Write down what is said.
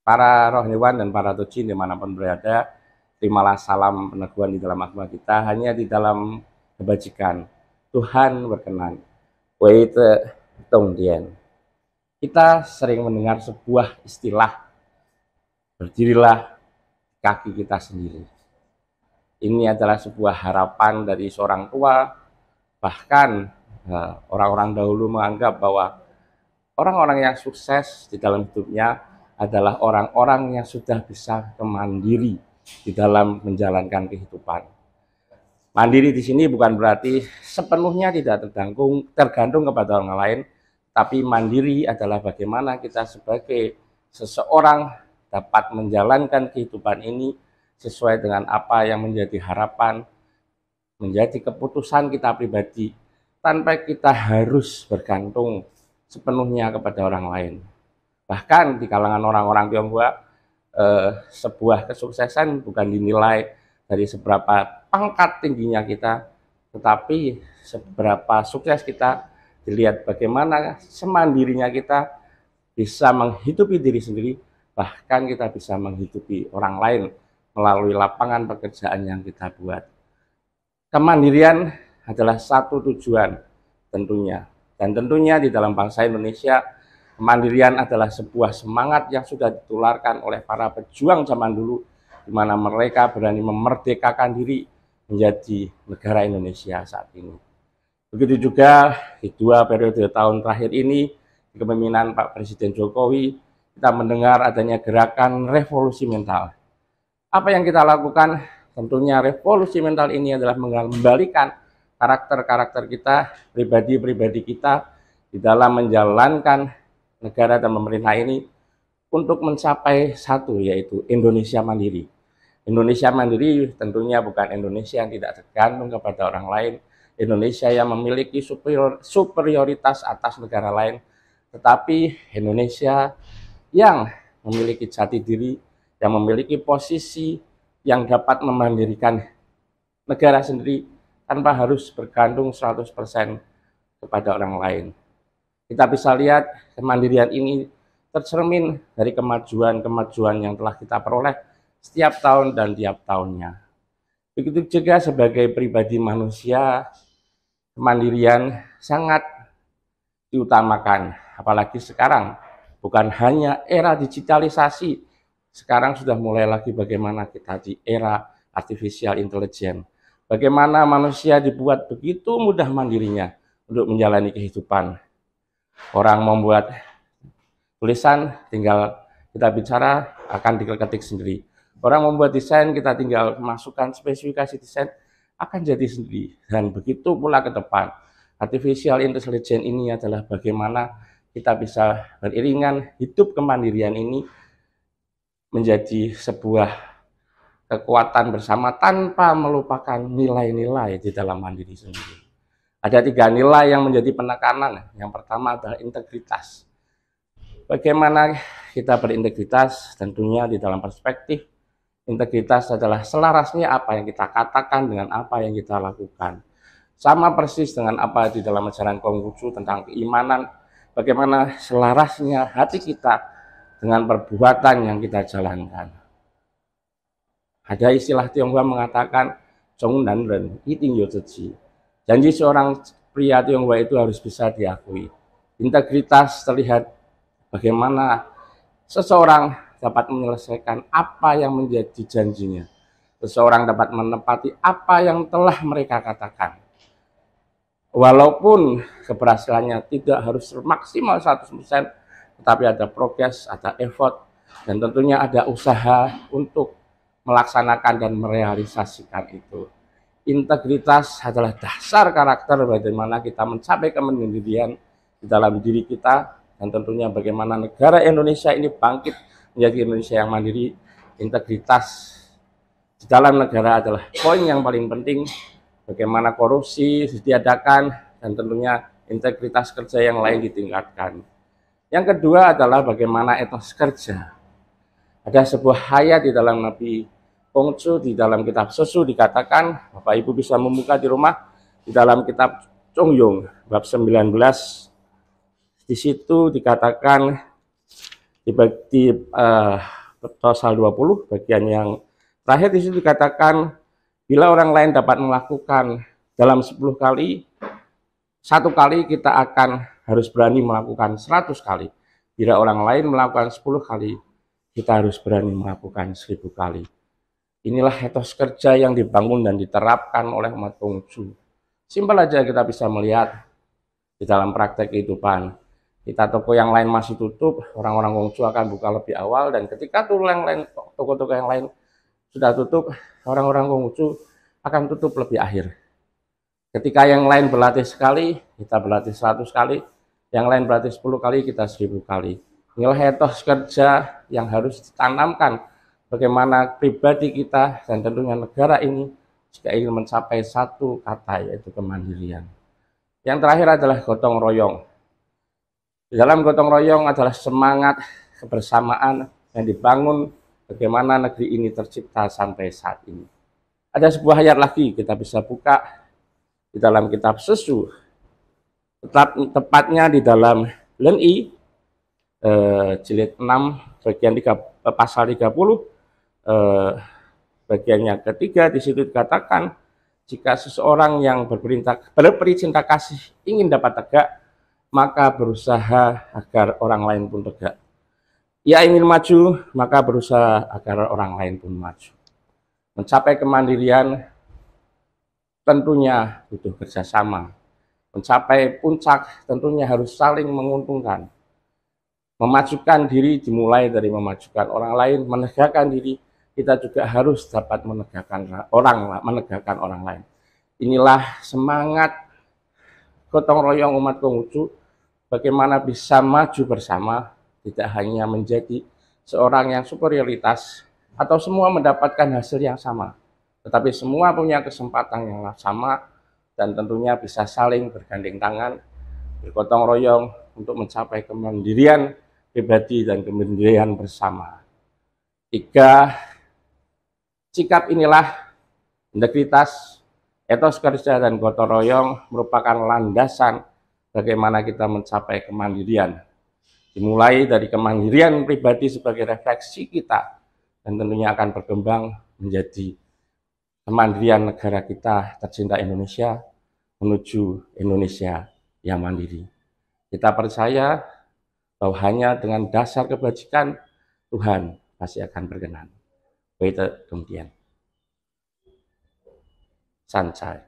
Para rohaniwan dan para tuci dimanapun berada, terimalah salam peneguhan di dalam agama kita hanya di dalam kebajikan. Tuhan berkenan. Wait, Tongdian. Kita sering mendengar sebuah istilah, berdirilah kaki kita sendiri. Ini adalah sebuah harapan dari seorang tua, bahkan orang-orang dahulu menganggap bahwa orang-orang yang sukses di dalam hidupnya adalah orang-orang yang sudah bisa mandiri di dalam menjalankan kehidupan. Mandiri di sini bukan berarti sepenuhnya tidak tergantung kepada orang lain, tapi mandiri adalah bagaimana kita sebagai seseorang dapat menjalankan kehidupan ini sesuai dengan apa yang menjadi harapan, menjadi keputusan kita pribadi, tanpa kita harus bergantung sepenuhnya kepada orang lain. Bahkan di kalangan orang-orang Tionghoa, sebuah kesuksesan bukan dinilai dari seberapa pangkat tingginya kita, tetapi seberapa sukses kita dilihat bagaimana semandirinya kita bisa menghidupi diri sendiri, bahkan kita bisa menghidupi orang lain melalui lapangan pekerjaan yang kita buat. Kemandirian adalah satu tujuan tentunya, dan tentunya di dalam bangsa Indonesia, kemandirian adalah sebuah semangat yang sudah ditularkan oleh para pejuang zaman dulu, di mana mereka berani memerdekakan diri menjadi negara Indonesia saat ini. Begitu juga di 2 periode tahun terakhir ini, di kepemimpinan Pak Presiden Jokowi, kita mendengar adanya gerakan revolusi mental. Apa yang kita lakukan? Tentunya revolusi mental ini adalah mengembalikan karakter-karakter kita, pribadi-pribadi kita di dalam menjalankan negara dan pemerintah ini untuk mencapai satu, yaitu Indonesia mandiri. Indonesia mandiri tentunya bukan Indonesia yang tidak tergantung kepada orang lain, Indonesia yang memiliki superioritas atas negara lain, tetapi Indonesia yang memiliki jati diri, yang memiliki posisi yang dapat memandirikan negara sendiri tanpa harus bergantung 100% kepada orang lain. Kita bisa lihat kemandirian ini tercermin dari kemajuan-kemajuan yang telah kita peroleh setiap tahun dan tiap tahunnya. Begitu juga sebagai pribadi manusia, kemandirian sangat diutamakan, apalagi sekarang bukan hanya era digitalisasi, sekarang sudah mulai lagi bagaimana kita di era artificial intelligence, bagaimana manusia dibuat begitu mudah mandirinya untuk menjalani kehidupan. Orang membuat tulisan, tinggal kita bicara, akan diketik sendiri. Orang membuat desain, kita tinggal masukkan spesifikasi desain, akan jadi sendiri. Dan begitu pula ke depan. Artificial intelligence ini adalah bagaimana kita bisa beriringan hidup kemandirian ini menjadi sebuah kekuatan bersama tanpa melupakan nilai-nilai di dalam mandiri sendiri. Ada 3 nilai yang menjadi penekanan. Yang pertama adalah integritas. Bagaimana kita berintegritas? Tentunya di dalam perspektif integritas adalah selarasnya apa yang kita katakan dengan apa yang kita lakukan. Sama persis dengan apa di dalam ajaran Konghucu tentang keimanan, bagaimana selarasnya hati kita dengan perbuatan yang kita jalankan. Ada istilah Tionghoa mengatakan Zhong Nan Ren, Yiting Yo Zhi. Janji seorang pria Tionghoa itu harus bisa diakui. Integritas terlihat bagaimana seseorang dapat menyelesaikan apa yang menjadi janjinya. Seseorang dapat menepati apa yang telah mereka katakan. Walaupun keberhasilannya tidak harus maksimal 100%, tetapi ada progres, ada effort, dan tentunya ada usaha untuk melaksanakan dan merealisasikan itu. Integritas adalah dasar karakter bagaimana kita mencapai kemandirian di dalam diri kita, dan tentunya bagaimana negara Indonesia ini bangkit menjadi Indonesia yang mandiri. Integritas di dalam negara adalah poin yang paling penting. Bagaimana korupsi ditiadakan, dan tentunya integritas kerja yang lain ditingkatkan. Yang kedua adalah bagaimana etos kerja. Ada sebuah ayat di dalam Nabi Konghucu, di dalam kitab Susu dikatakan, Bapak Ibu bisa membuka di rumah, di dalam kitab Chongyong bab 19, di situ dikatakan Di pasal 20 bagian yang terakhir di situ dikatakan, bila orang lain dapat melakukan dalam 10 kali, 1 kali kita akan harus berani melakukan 100 kali. Bila orang lain melakukan 10 kali, kita harus berani melakukan 1000 kali. Inilah etos kerja yang dibangun dan diterapkan oleh umat Konghucu. Simpel aja kita bisa melihat di dalam praktek kehidupan. Kita toko yang lain masih tutup, orang-orang Konghucu akan buka lebih awal, dan ketika toko-toko yang lain sudah tutup, orang-orang Konghucu akan tutup lebih akhir. Ketika yang lain berlatih sekali, kita berlatih 100 kali, yang lain berlatih 10 kali, kita 1000 kali. Inilah etos kerja yang harus ditanamkan bagaimana pribadi kita dan tentunya negara ini jika ingin mencapai satu kata, yaitu kemandirian. Yang terakhir adalah gotong royong. Di dalam gotong royong adalah semangat kebersamaan yang dibangun bagaimana negeri ini tercipta sampai saat ini. Ada sebuah ayat lagi kita bisa buka di dalam kitab Sesu, tepatnya di dalam LNI jilid 6 bagian 3, pasal 30 bagiannya ketiga. Di situ dikatakan, jika seseorang yang berperi cinta kasih ingin dapat tegak, maka berusaha agar orang lain pun tegak. Ia ingin maju, maka berusaha agar orang lain pun maju. Mencapai kemandirian tentunya butuh kerjasama. Mencapai puncak tentunya harus saling menguntungkan. Memajukan diri dimulai dari memajukan orang lain, menegakkan diri kita juga harus dapat menegakkan orang lain. Inilah semangat gotong royong umat Konghucu, bagaimana bisa maju bersama, tidak hanya menjadi seorang yang superioritas atau semua mendapatkan hasil yang sama, tetapi semua punya kesempatan yang sama dan tentunya bisa saling bergandeng tangan, bergotong royong untuk mencapai kemandirian pribadi dan kemandirian bersama. 3 sikap inilah, integritas, etos kerja, dan gotong royong merupakan landasan bagaimana kita mencapai kemandirian. Dimulai dari kemandirian pribadi sebagai refleksi kita, dan tentunya akan berkembang menjadi kemandirian negara kita tercinta Indonesia menuju Indonesia yang mandiri. Kita percaya bahwa hanya dengan dasar kebajikan Tuhan pasti akan berkenan. Kemudian Sancai.